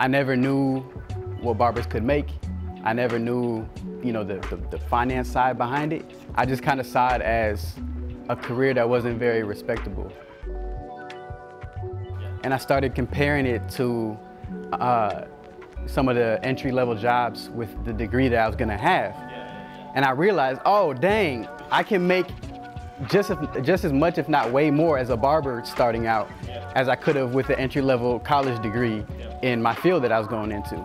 I never knew what barbers could make. I never knew, the finance side behind it. I just kind of saw it as a career that wasn't very respectable. And I started comparing it to some of the entry-level jobs with the degree that I was gonna have. And I realized, oh dang, I can make just as much, if not way more, as a barber starting out as I could have with the entry-level college degree in my field that I was going into.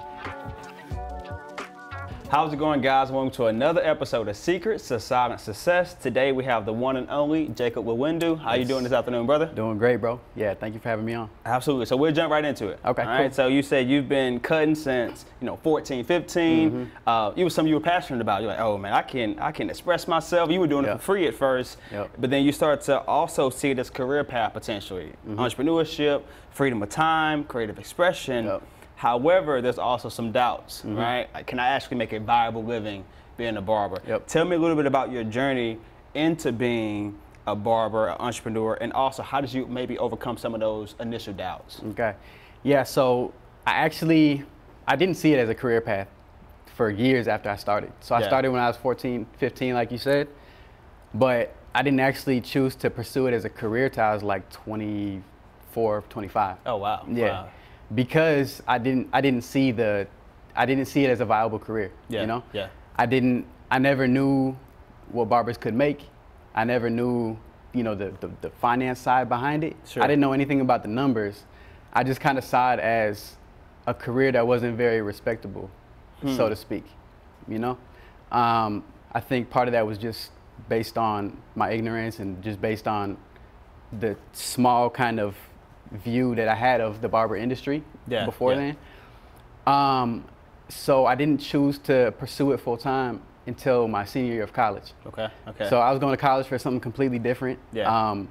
How's it going, guys? Welcome to another episode of Secrets to Silent Success. Today we have the one and only Jacob Luendu. How you doing this afternoon, brother? Doing great, bro. Yeah, thank you for having me on. Absolutely. So we'll jump right into it. Okay, all right. cool. So you said you've been cutting since 14, 15. You was something you were passionate about. You're like, oh man, I can express myself. You were doing it for free at first, but then you start to also see it as career path potentially. Entrepreneurship, freedom of time, creative expression. However, there's also some doubts, right? Like, can I actually make a viable living being a barber? Tell me a little bit about your journey into being a barber, an entrepreneur, and also how did you maybe overcome some of those initial doubts? Okay. Yeah, so I didn't see it as a career path for years after I started. So I started when I was 14, 15, like you said, but I didn't actually choose to pursue it as a career till I was like 24, 25. Oh, wow. Yeah. Wow. Because I didn't see it as a viable career. I never knew what barbers could make. I never knew, the finance side behind it. I didn't know anything about the numbers. I just kind of saw it as a career that wasn't very respectable, so to speak. I think part of that was just based on my ignorance and just based on the small kind of view that I had of the barber industry before then. So I didn't choose to pursue it full time until my senior year of college. Okay. So I was going to college for something completely different. And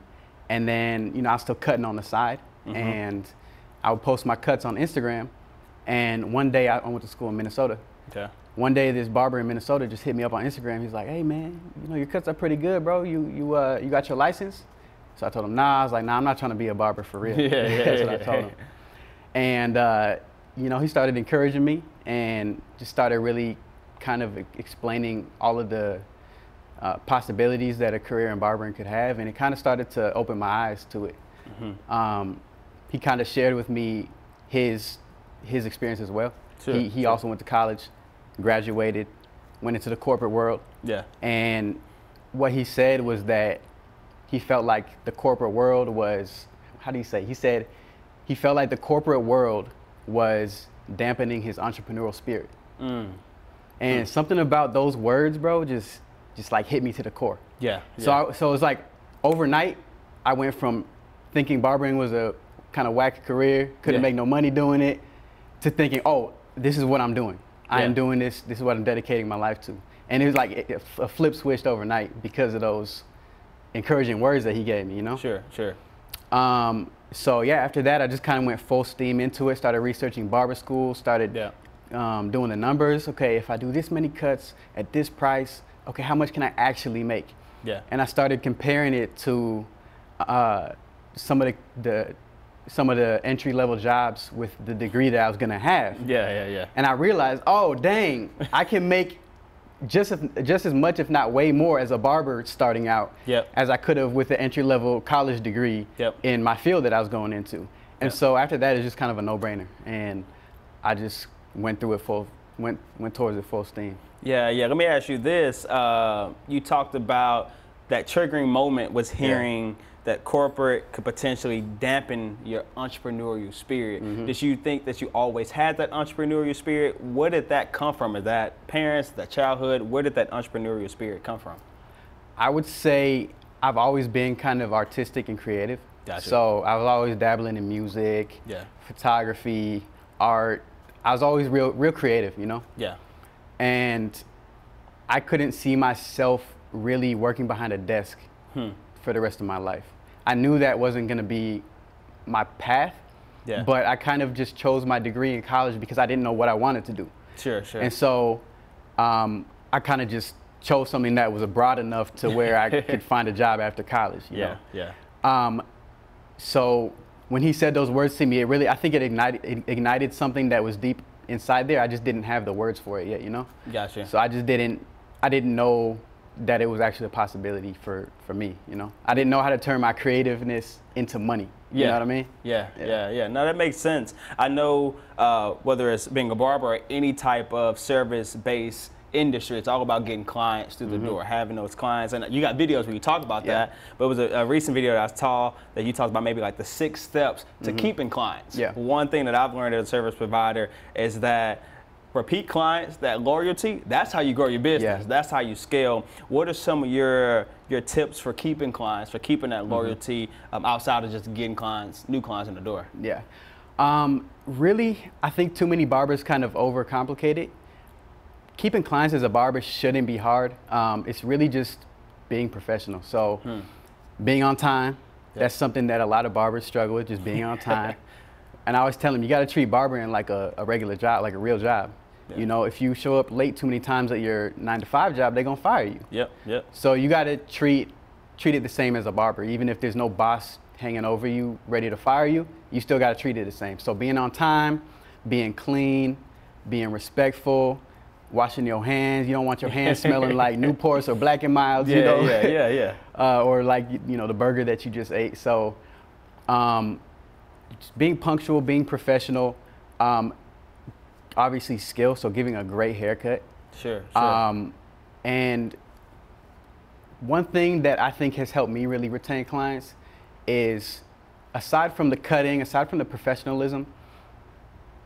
then, I was still cutting on the side, and I would post my cuts on Instagram. And one day I went to school in Minnesota. One day this barber in Minnesota just hit me up on Instagram. He's like, "Hey man, your cuts are pretty good, bro. You got your license?" So I told him, nah. I was like, nah, I'm not trying to be a barber for real. That's what I told him. And, he started encouraging me and just started really kind of explaining all of the possibilities that a career in barbering could have. And it kind of started to open my eyes to it. He kind of shared with me his experience as well. He also went to college, graduated, went into the corporate world. And what he said was that he felt like the corporate world was, he said he felt like the corporate world was dampening his entrepreneurial spirit. And something about those words, bro, just like hit me to the core. So it was like overnight, I went from thinking barbering was a kind of whack career, couldn't make no money doing it, to thinking, oh, this is what I'm doing. I am doing this. This is what I'm dedicating my life to. And it was like a flip switched overnight because of those encouraging words that he gave me, So yeah, after that, I just kind of went full steam into it, started researching barber school, started doing the numbers. Okay, if I do this many cuts at this price, okay, how much can I actually make? And I started comparing it to some of the entry-level jobs with the degree that I was gonna have. And I realized, oh dang, I can make just as much, if not way more, as a barber starting out as I could have with the entry-level college degree in my field that I was going into. And so after that, it's just kind of a no-brainer, and I just went through it went towards it full steam. Let me ask you this: you talked about that triggering moment was hearing that corporate could potentially dampen your entrepreneurial spirit. Did you think that you always had that entrepreneurial spirit? Where did that come from? Is that parents, that childhood? Where did that entrepreneurial spirit come from? I would say I've always been kind of artistic and creative. So I was always dabbling in music, photography, art. I was always real creative, And I couldn't see myself really working behind a desk for the rest of my life. I knew that wasn't gonna be my path, but I kind of just chose my degree in college because I didn't know what I wanted to do. And so I kind of just chose something that was broad enough to where I could find a job after college. So when he said those words to me, it really, I think it ignited something that was deep inside there. I just didn't have the words for it yet, you know? Gotcha. So I didn't know that it was actually a possibility for me, you know? I didn't know how to turn my creativeness into money. You know what I mean? Yeah. No, that makes sense. I know whether it's being a barber or any type of service-based industry, it's all about getting clients through the door, having those clients. And you got videos where you talk about that, but it was a recent video that I saw that you talked about maybe like the 6 steps to keeping clients. Yeah. One thing that I've learned as a service provider is that repeat clients, that loyalty, that's how you grow your business. Yeah. That's how you scale. What are some of your tips for keeping clients, for keeping that loyalty outside of just getting clients, new clients in the door? Yeah. Really, I think too many barbers kind of overcomplicate it. Keeping clients as a barber shouldn't be hard. It's really just being professional. So being on time, that's something that a lot of barbers struggle with, just being on time. And I always tell them, you got to treat barbering like a regular job, like a real job. Yeah. You know, if you show up late too many times at your 9-to-5 job, they're going to fire you. Yep. So you got to treat it the same as a barber. Even if there's no boss hanging over you ready to fire you, you still got to treat it the same. So being on time, being clean, being respectful, washing your hands. You don't want your hands smelling like Newports or Black & Milds, you know? Yeah. Or like, you know, the burger that you just ate. So just being punctual, being professional, obviously skill, so giving a great haircut. Sure. And one thing that I think has helped me really retain clients is, aside from the cutting, aside from the professionalism,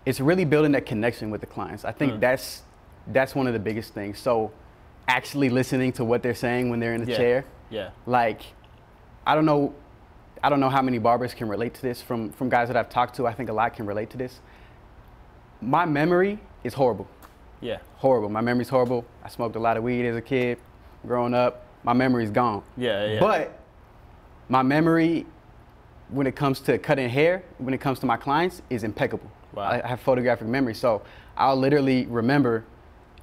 it's really building that connection with the clients. I think that's one of the biggest things. So actually listening to what they're saying when they're in the chair. Yeah. Like, I don't know how many barbers can relate to this. From guys that I've talked to, I think a lot can relate to this. My memory is horrible. Yeah. Horrible. My memory's horrible. I smoked a lot of weed as a kid. Growing up, my memory's gone. Yeah. But my memory, when it comes to cutting hair, when it comes to my clients, is impeccable. Wow. I have photographic memory. So I'll literally remember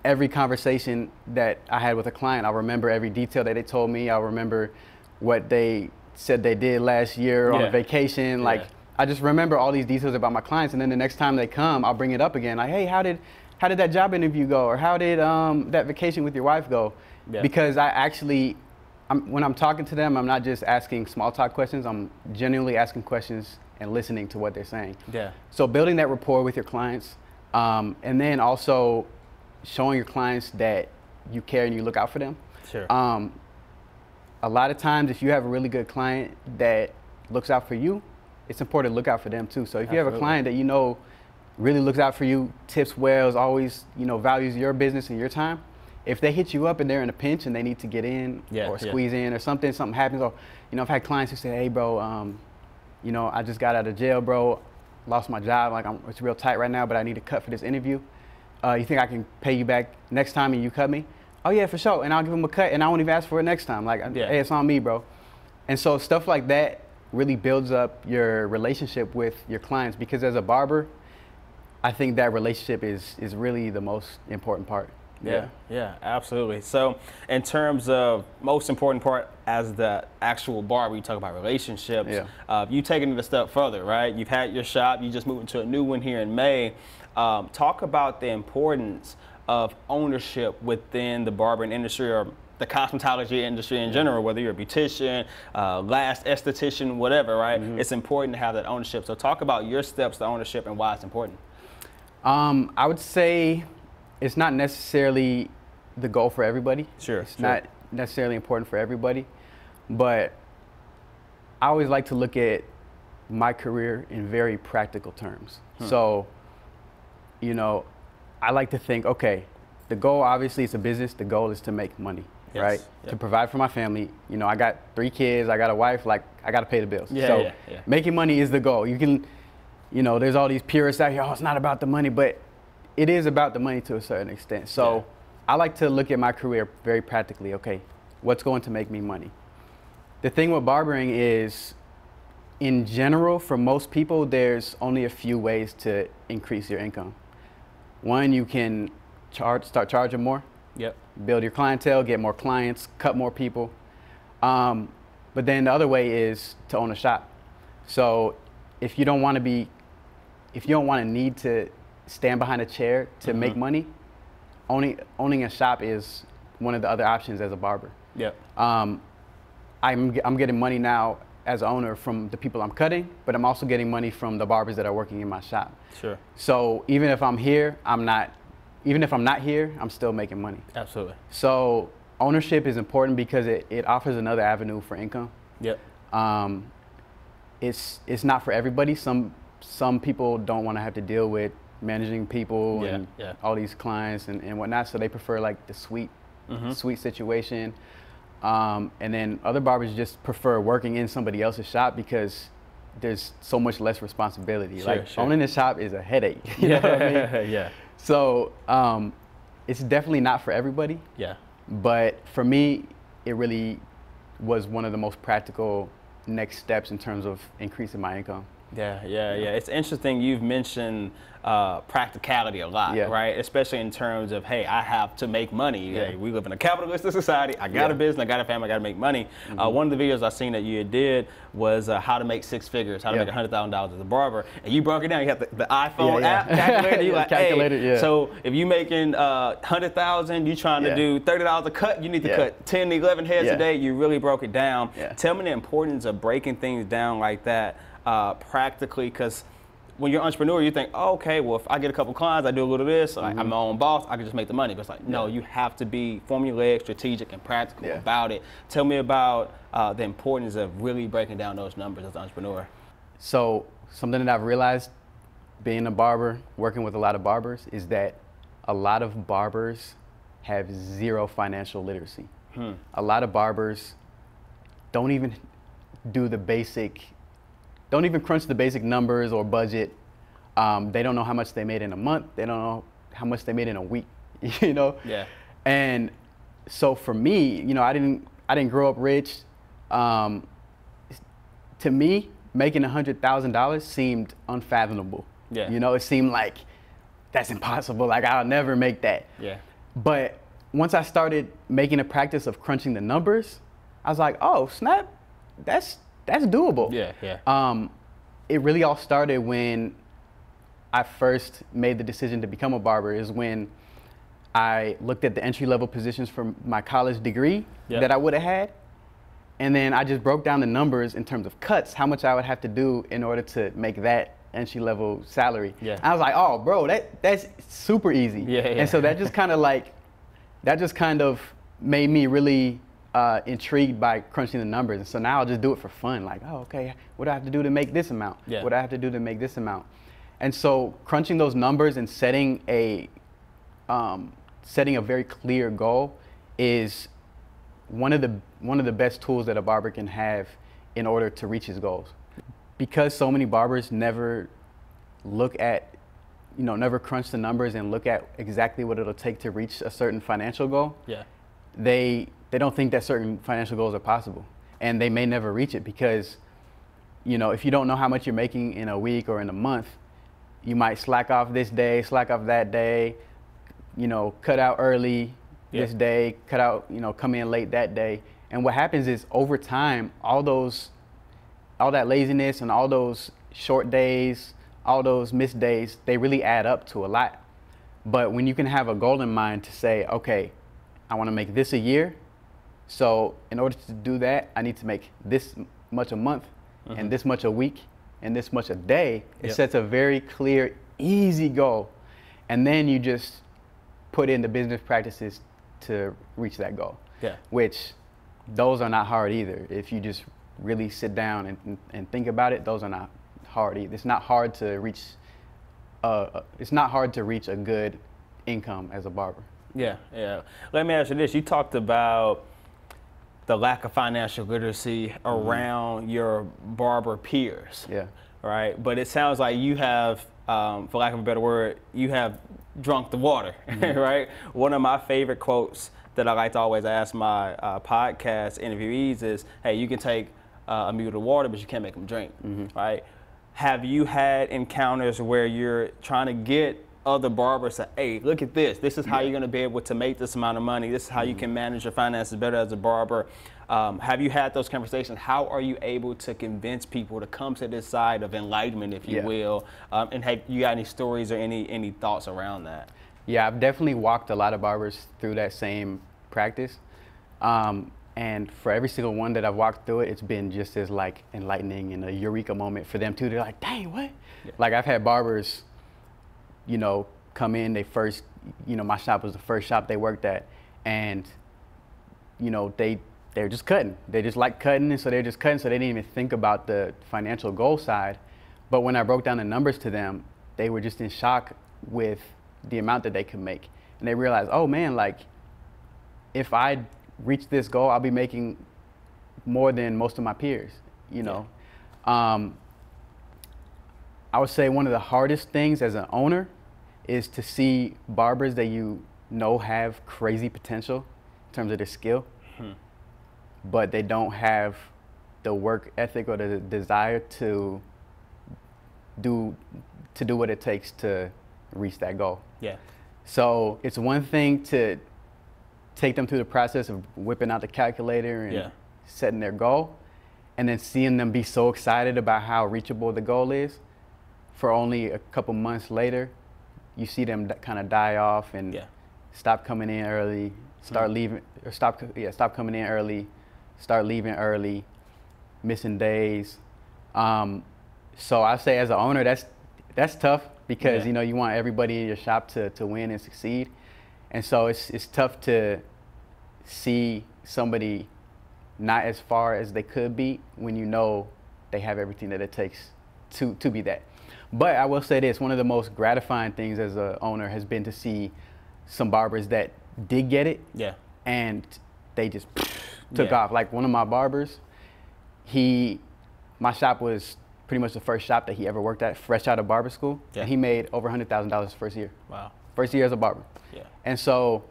every conversation that I had with a client. I'll remember every detail that they told me. I'll remember what they said they did last year on a vacation. Like, I just remember all these details about my clients, and then the next time they come, I'll bring it up again. Like, hey, how did that job interview go? Or how did that vacation with your wife go? Yeah. Because I actually, when I'm talking to them, I'm not just asking small talk questions. I'm genuinely asking questions and listening to what they're saying. Yeah. So building that rapport with your clients, and then also showing your clients that you care and you look out for them. Sure. A lot of times, if you have a really good client that looks out for you, it's important to look out for them too. So if you have a client that you know really looks out for you, tips well, is always, you know, values your business and your time, if they hit you up and they're in a pinch and they need to get in or squeeze in or something happens, or, you know, I've had clients who say, hey bro, you know, I just got out of jail, bro, lost my job, like it's real tight right now, but I need a cut for this interview. You think I can pay you back next time and you cut me? Oh yeah, for sure. And I'll give them a cut and I won't even ask for it next time. Like, hey, it's on me, bro. And so stuff like that really builds up your relationship with your clients, because as a barber, I think that relationship is really the most important part. Yeah, absolutely. So in terms of most important part as the actual barber, you talk about relationships. You taking it a step further, right? You've had your shop, you just moved into a new one here in May. Talk about the importance of ownership within the barbering industry, or the cosmetology industry in general, whether you're a beautician, last esthetician, whatever, right? It's important to have that ownership. So talk about your steps to ownership and why it's important. I would say it's not necessarily the goal for everybody. It's not necessarily important for everybody, but I always like to look at my career in very practical terms. So, you know, I like to think, okay, the goal, obviously it's a business, the goal is to make money, right? To provide for my family. You know, I got 3 kids, I got a wife, like I got to pay the bills. Making money is the goal. You can, you know, there's all these purists out here, oh, it's not about the money, but it is about the money to a certain extent. So I like to look at my career very practically. Okay, what's going to make me money? The thing with barbering is, in general, for most people, there's only a few ways to increase your income. One, you can start charging more, build your clientele, get more clients, cut more people. But then the other way is to own a shop. So if you don't want to need to stand behind a chair to make money, owning a shop is one of the other options as a barber. Yep. I'm getting money now as an owner from the people I'm cutting, but I'm also getting money from the barbers that are working in my shop. Sure. So even if I'm here, even if I'm not here, I'm still making money. Absolutely. So ownership is important because it offers another avenue for income. Yep. It's not for everybody. Some people don't want to have to deal with managing people and all these clients and whatnot, so they prefer like the sweet situation. And then other barbers just prefer working in somebody else's shop because there's so much less responsibility. Sure, owning a shop is a headache. You know what I mean? Yeah. So it's definitely not for everybody. Yeah. But for me, it really was one of the most practical next steps in terms of increasing my income. Yeah. It's interesting you've mentioned practicality a lot, right? Especially in terms of, hey, I have to make money. Hey, we live in a capitalistic society. I got a business, I got a family, I got to make money. One of the videos I seen that you did was how to make 6 figures, how to make $100,000 as a barber. And you broke it down. You have the iPhone app calculator. You like, hey, so if you making $100,000, you trying to do $30 a cut, you need to cut 10 to 11 heads a day. You really broke it down. Tell me the importance of breaking things down like that practically, because when you're an entrepreneur, you think, oh, okay, well, if I get a couple clients, I do a little of this, I'm my own boss, I can just make the money. But it's like, no, you have to be formulaic, strategic, and practical about it. Tell me about the importance of really breaking down those numbers as an entrepreneur. So something that I've realized being a barber, working with a lot of barbers, is that a lot of barbers have zero financial literacy. A lot of barbers don't even don't even crunch the basic numbers or budget. They don't know how much they made in a month. They don't know how much they made in a week, you know? Yeah. And so for me, you know, I didn't grow up rich. To me, making $100,000 seemed unfathomable. Yeah. You know, it seemed like that's impossible. Like, I'll never make that. Yeah. But once I started making a practice of crunching the numbers, I was like, oh, snap, that's doable. Yeah. It really all started when I first made the decision to become a barber, is when I looked at the entry-level positions for my college degree that I would have had. And then I just broke down the numbers in terms of cuts, how much I would have to do in order to make that entry-level salary. Yeah. I was like, oh, bro, that's super easy. And so that just kind of made me really intrigued by crunching the numbers. And so now I'll just do it for fun. Like, oh, okay, what do I have to do to make this amount? What do I have to do to make this amount? And so crunching those numbers and setting a very clear goal is one of the best tools that a barber can have in order to reach his goals. Because so many barbers never never crunch the numbers and look at exactly what it'll take to reach a certain financial goal. They don't think that certain financial goals are possible, and they may never reach it because, you know, if you don't know how much you're making in a week or in a month, you might slack off this day, slack off that day, you know, cut out early this day, cut out, you know, come in late that day. And what happens is over time, all that laziness and all those short days, all those missed days, they really add up to a lot. But when you can have a goal in mind to say, okay, I want to make this a year, so in order to do that, I need to make this much a month and this much a week and this much a day. It sets a very clear, easy goal. And then you just put in the business practices to reach that goal, which those are not hard either. If you just really sit down and think about it, those are not hard either. It's not hard to reach a good income as a barber. Yeah. Let me ask you this. You talked about the lack of financial literacy around your barber peers. Right? But it sounds like you have, for lack of a better word, you have drunk the water, right? One of my favorite quotes that I like to always ask my podcast interviewees is, hey, you can take a mule to water, but you can't make them drink, right? Have you had encounters where you're trying to get other barbers say, hey, look at this. This is how you're going to be able to make this amount of money. This is how you can manage your finances better as a barber. Have you had those conversations? How are you able to convince people to come to this side of enlightenment, if you will? And have you got any stories or any thoughts around that? Yeah, I've definitely walked a lot of barbers through that same practice. And for every single one that I've walked through it, it's been just as like enlightening and a eureka moment for them too. They're like, dang, what? Yeah. Like I've had barbers, you know, come in, they first, you know, my shop was the first shop they worked at, and, you know, they're just cutting. They just like cutting, and so they're just cutting, so they didn't even think about the financial goal side. But when I broke down the numbers to them, they were just in shock with the amount that they could make. And they realized, oh man, like, if I reach this goal, I'll be making more than most of my peers, you know. I would say one of the hardest things as an owner is to see barbers that you know have crazy potential in terms of their skill, but they don't have the work ethic or the desire to do what it takes to reach that goal. Yeah. So it's one thing to take them through the process of whipping out the calculator and setting their goal, and then seeing them be so excited about how reachable the goal is. For only a couple months later, you see them kind of die off and stop coming in early, start leaving, or stop coming in early, start leaving early, missing days. So I say as an owner, that's tough, because you know, you want everybody in your shop to win and succeed. And so it's tough to see somebody not as far as they could be when you know they have everything that it takes to be that. But I will say this, one of the most gratifying things as an owner has been to see some barbers that did get it, and they just took off. Like one of my barbers, my shop was pretty much the first shop that he ever worked at, fresh out of barber school, and he made over $100,000 his first year. Wow. First year as a barber. Yeah. And so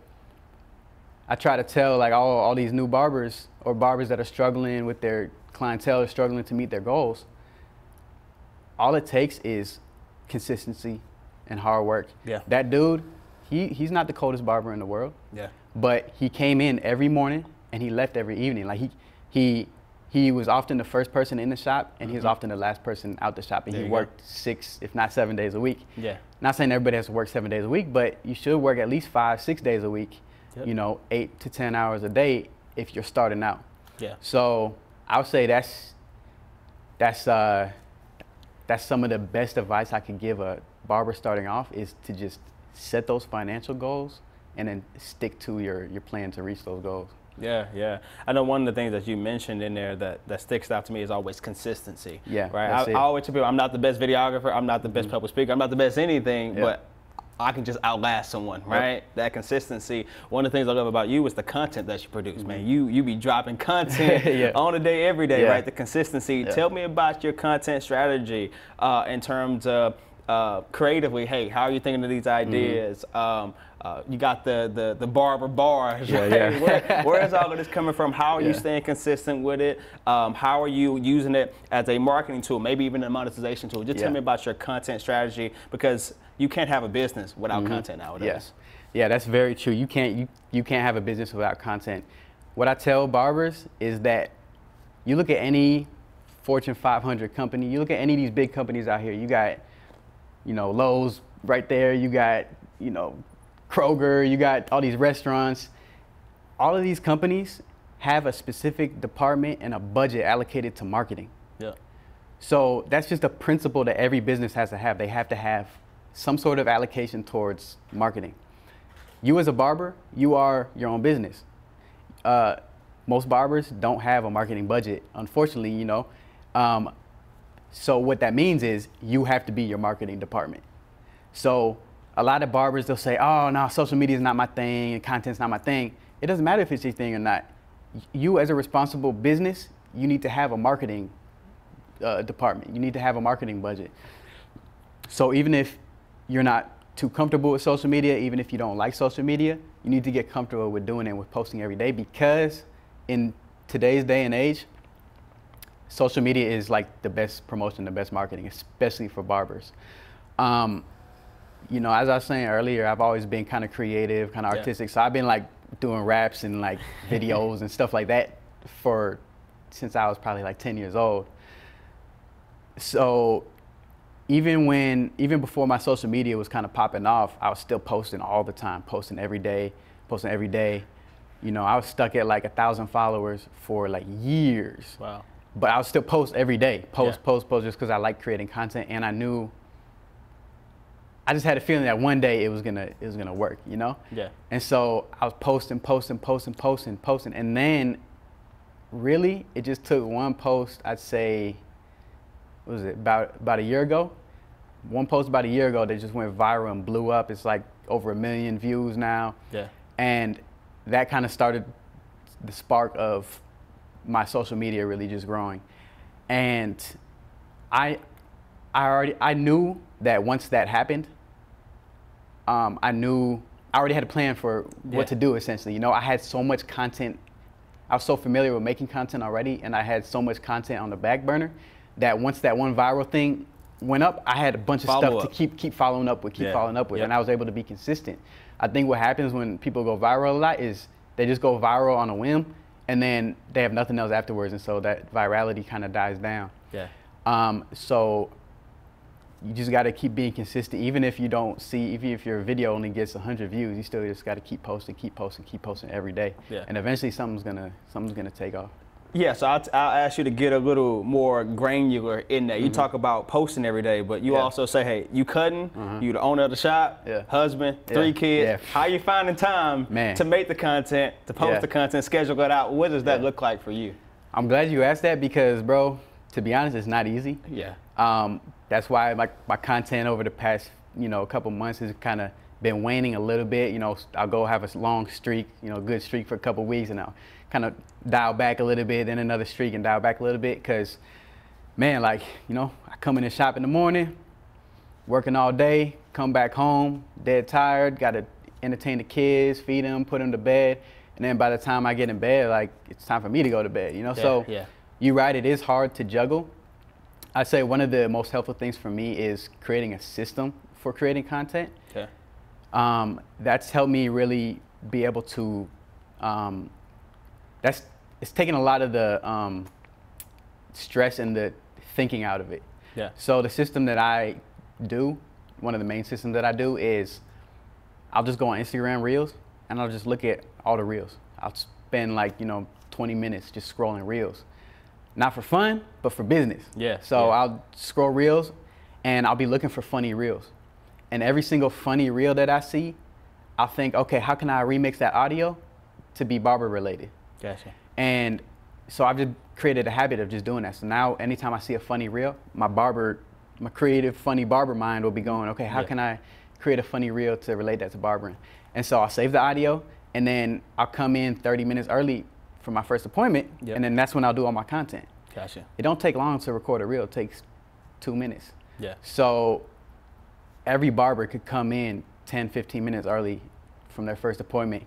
I try to tell like all these new barbers, or barbers that are struggling with their clientele, or struggling to meet their goals, all it takes is consistency and hard work. Yeah. That dude, he's not the coldest barber in the world. Yeah. But he came in every morning and he left every evening. Like he was often the first person in the shop, and he was often the last person out the shop. And he worked 6, if not 7 days a week. Yeah. Not saying everybody has to work 7 days a week, but you should work at least 5, 6 days a week. You know, 8 to 10 hours a day if you're starting out. Yeah. So I would say that's some of the best advice I could give a barber starting off, is to just set those financial goals and then stick to your plan to reach those goals. Yeah, yeah. I know one of the things that you mentioned in there that sticks out to me is always consistency. Yeah, right. I always tell people, I'm not the best videographer, I'm not the best public speaker, I'm not the best anything, but I can just outlast someone, right? That consistency. One of the things I love about you is the content that you produce, man. You be dropping content on the day, every day, right? The consistency. Tell me about your content strategy in terms of creatively. Hey, how are you thinking of these ideas? You got the barber bars, right? Where is all of this coming from? How are you staying consistent with it? How are you using it as a marketing tool, maybe even a monetization tool? Just tell me about your content strategy, because you can't have a business without content nowadays. Yeah, that's very true. You can't have a business without content. What I tell barbers is that you look at any Fortune 500 company, you look at any of these big companies out here, you got, you know, Lowe's right there, you got, you know, Kroger, you got all these restaurants. All of these companies have a specific department and a budget allocated to marketing. Yeah. So that's just a principle that every business has to have. They have to have some sort of allocation towards marketing. You as a barber, you are your own business. Most barbers don't have a marketing budget, unfortunately, you know. So what that means is you have to be your marketing department. So a lot of barbers, they'll say, oh, no, social media is not my thing, and content's not my thing. It doesn't matter if it's your thing or not. You as a responsible business, you need to have a marketing department. You need to have a marketing budget. So even if you're not too comfortable with social media, even if you don't like social media, you need to get comfortable with doing it, with posting every day, because in today's day and age, social media is like the best promotion, the best marketing, especially for barbers. you know, as I was saying earlier, I've always been kind of creative, kind of artistic. So I've been like doing raps and like videos and stuff like that since I was probably like 10 years old. So even before my social media was kind of popping off, I was still posting all the time, posting every day. You know, I was stuck at like 1,000 followers for like years. Wow. But I would still post every day, post, just because I like creating content, and I just had a feeling that one day it was gonna work, you know? Yeah. And so I was posting, and then really it just took one post, I'd say, what was it, about a year ago? One post about a year ago that just went viral and blew up. It's like over 1 million views now. Yeah. And that kind of started the spark of my social media really just growing. And I knew that once that happened, I already had a plan for what to do, essentially. You know, I had so much content. I was so familiar with making content already, and I had so much content on the back burner that once that one viral thing went up, I had a bunch of stuff to keep following up with, and I was able to be consistent. I think what happens when people go viral a lot is they just go viral on a whim, and then they have nothing else afterwards, and so that virality kind of dies down. Yeah. So you just got to keep being consistent, even if you don't see, even if your video only gets 100 views, you still just got to keep posting every day. Yeah. And eventually something's gonna take off. Yeah, so I'll ask you to get a little more granular in there. You talk about posting every day, but you also say, hey, you cutting, you the owner of the shop, husband, 3 kids. How you finding time to make the content, to post the content, schedule it out? What does that look like for you? I'm glad you asked that because, bro, to be honest, it's not easy. Yeah. That's why my content over the past, you know, couple months has kind of been waning a little bit. You know, I'll go have a long streak, you know, good streak for a couple weeks, and I'll kind of dial back a little bit, then another streak and dial back a little bit, because, man, like, you know, I come in the shop in the morning, working all day, come back home, dead tired, got to entertain the kids, feed them, put them to bed, and then by the time I get in bed, like, it's time for me to go to bed, you know? So you're right, it is hard to juggle. I'd say one of the most helpful things for me is creating a system for creating content. Okay. That's helped me really be able to, it's taken a lot of the stress and the thinking out of it. Yeah. So the system that I do, one of the main systems that I do is I'll just go on Instagram Reels and I'll just look at all the Reels. I'll spend like, you know, 20 minutes just scrolling Reels. Not for fun, but for business. Yeah. So I'll scroll Reels and I'll be looking for funny Reels. And every single funny Reel that I see, I'll think, okay, how can I remix that audio to be barber related? Gotcha. And so I've just created a habit of just doing that. So now anytime I see a funny Reel, my creative funny barber mind will be going, okay, how can I create a funny Reel to relate that to barbering? And so I'll save the audio and then I'll come in 30 minutes early for my first appointment, and then that's when I'll do all my content. Gotcha. It don't take long to record a Reel, it takes 2 minutes. Yeah. So every barber could come in 10, 15 minutes early from their first appointment,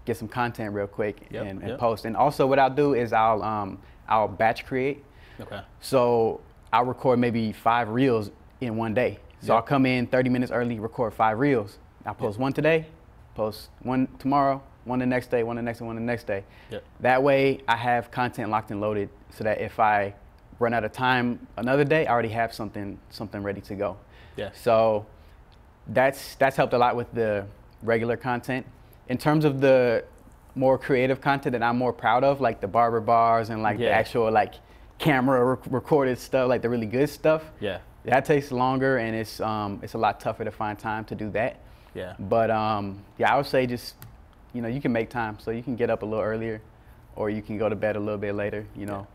get some content real quick and post. And also what I'll do is I'll batch create. Okay. So I'll record maybe 5 Reels in one day. So I'll come in 30 minutes early, record 5 Reels. I'll post one today, post one tomorrow, one the next day, one the next day, one the next day. Yep. That way I have content locked and loaded so that if I run out of time another day, I already have something ready to go. Yeah. So that's helped a lot with the regular content. In terms of the more creative content that I'm more proud of, like the barber bars and like the actual like camera recorded stuff, like the really good stuff. Yeah. That takes longer and it's a lot tougher to find time to do that. Yeah. But yeah, I would say just, you know, you can make time. So you can get up a little earlier or you can go to bed a little bit later, you know.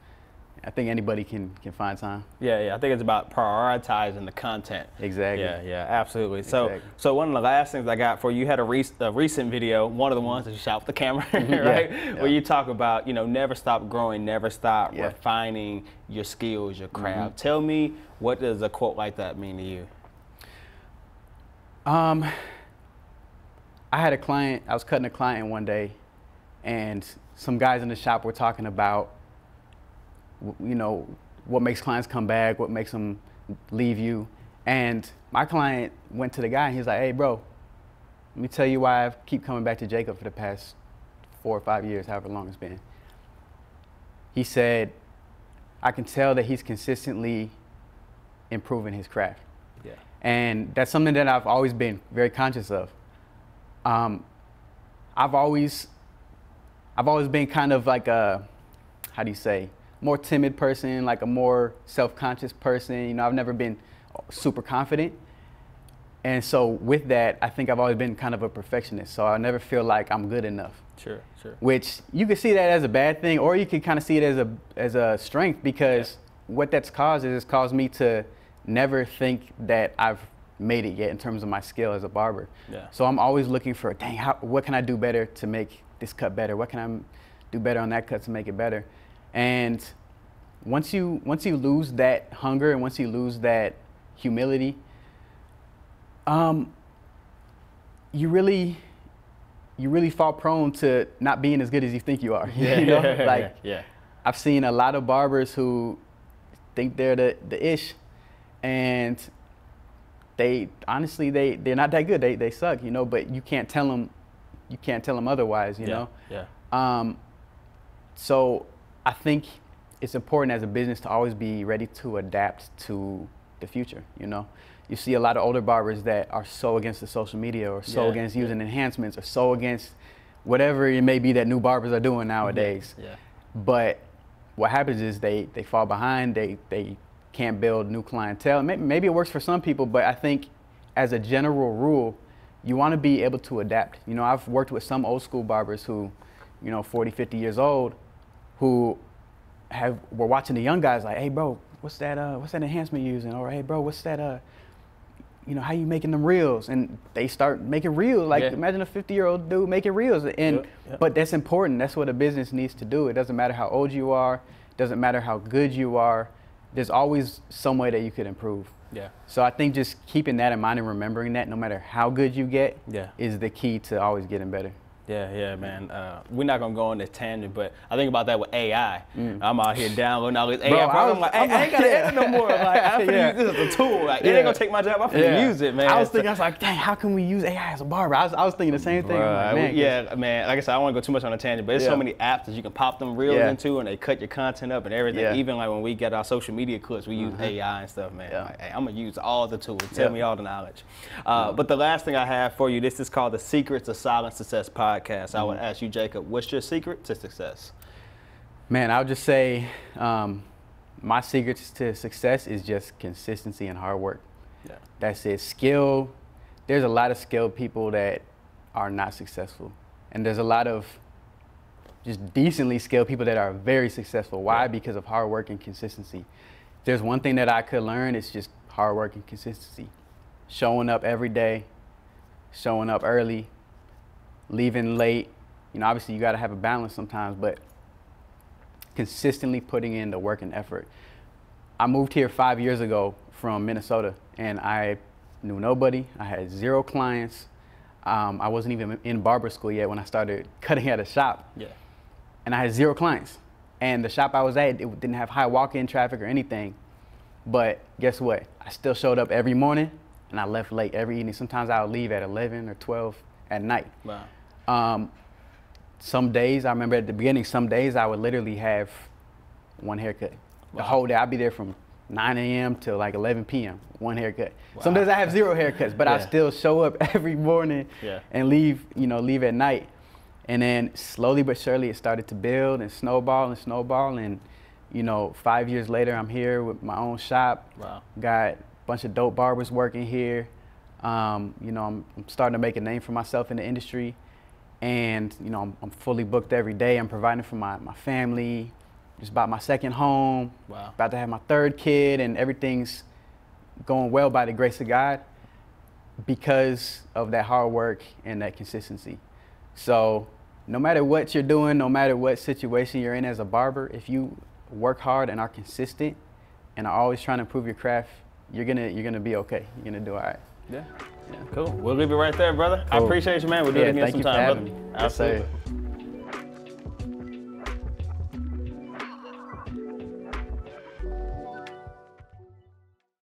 I think anybody can find time. Yeah, I think it's about prioritizing the content. Exactly. Yeah, absolutely. Exactly. So one of the last things I got for you, you had a recent video, one of the ones that you shot with the camera, right? Yeah. Where you talk about, you know, never stop growing, never stop refining your skills, your craft. Tell me, what does a quote like that mean to you? I had a client, I was cutting a client one day, and some guys in the shop were talking about, you know, what makes clients come back, what makes them leave you. And my client went to the guy and he's like, hey, bro, let me tell you why I keep coming back to Jacob for the past 4 or 5 years, however long it's been. He said, I can tell that he's consistently improving his craft. Yeah. And that's something that I've always been very conscious of. I've always been kind of like a, how do you say, more timid person, like a more self-conscious person. You know, I've never been super confident. And so with that, I think I've always been kind of a perfectionist. So I never feel like I'm good enough. Sure, sure. Which you could see that as a bad thing, or you could kind of see it as a strength, because what that's caused is it's caused me to never think that I've made it yet in terms of my skill as a barber. Yeah. So I'm always looking for, dang, what can I do better to make this cut better? What can I do better on that cut to make it better? And once you lose that hunger and once you lose that humility, you really fall prone to not being as good as you think you are. Yeah. You know? Like, I've seen a lot of barbers who think they're the ish, and they honestly they're not that good. They suck, you know. But you can't tell them otherwise, you know. Yeah. So I think it's important as a business to always be ready to adapt to the future. You know, you see a lot of older barbers that are so against the social media, or so against using enhancements, or so against whatever it may be that new barbers are doing nowadays. Yeah. But what happens is they fall behind. They can't build new clientele. Maybe it works for some people, but I think as a general rule, you want to be able to adapt. You know, I've worked with some old school barbers who, you know, 40, 50 years old, who were watching the young guys like, hey bro, what's that enhancement you're using? Or hey bro, what's that you know, how you making them reels? And they start making reels. Like, imagine a 50-year-old dude making reels. And but that's important. That's what a business needs to do. It doesn't matter how old you are. It doesn't matter how good you are. There's always some way that you could improve. Yeah. So I think just keeping that in mind and remembering that no matter how good you get is the key to always getting better. Yeah, man. We're not gonna go on this tangent, but I think about that with AI. I'm out here downloading all this AI. I'm like, I ain't gotta edit no more. Like, I'm gonna use this as a tool. Like, it ain't gonna take my job. I'm gonna use it, man. I was like, dang, how can we use AI as a barber? I was thinking the same thing. Like, man, man. Like I said, I don't want to go too much on a tangent, but there's so many apps that you can pop them reels into, and they cut your content up and everything. Even like when we get our social media clips, we use AI and stuff, man. Like, hey, I'm gonna use all the tools. Tell me all the knowledge. But the last thing I have for you, this is called the Secrets of Silent Success podcast. I would ask you, Jacob, what's your secret to success? Man, I would just say my secret to success is just consistency and hard work. Yeah. That's it. Skill. There's a lot of skilled people that are not successful. And there's a lot of just decently skilled people that are very successful. Why? Because of hard work and consistency. If there's one thing that I could learn, it's just hard work and consistency. Showing up every day, showing up early, leaving late. You know, obviously you got to have a balance sometimes, but consistently putting in the work and effort. I moved here 5 years ago from Minnesota, and I knew nobody. I had 0 clients. I wasn't even in barber school yet when I started cutting at a shop. Yeah. And I had 0 clients. And the shop I was at, it didn't have high walk-in traffic or anything. But guess what? I still showed up every morning, and I left late every evening. Sometimes I would leave at 11 or 12 at night. Wow. Some days, I remember at the beginning, some days I would literally have 1 haircut. The whole day, I'd be there from 9 a.m. till like 11 p.m., 1 haircut. Wow. Some days I have 0 haircuts, but I still show up every morning and leave at night. And then slowly but surely it started to build and snowball and snowball. And, you know, 5 years later, I'm here with my own shop. Wow. Got a bunch of dope barbers working here. You know, I'm starting to make a name for myself in the industry. And, you know, I'm fully booked every day. I'm providing for my family. Just bought my 2nd home. Wow. About to have my 3rd kid, and everything's going well by the grace of God because of that hard work and that consistency. So no matter what you're doing, no matter what situation you're in as a barber, if you work hard and are consistent and are always trying to improve your craft, you're gonna be okay. You're gonna do all right. Yeah. Cool. We'll leave it right there, brother. Cool. I appreciate you, man. We'll do it again sometime, brother. Absolutely.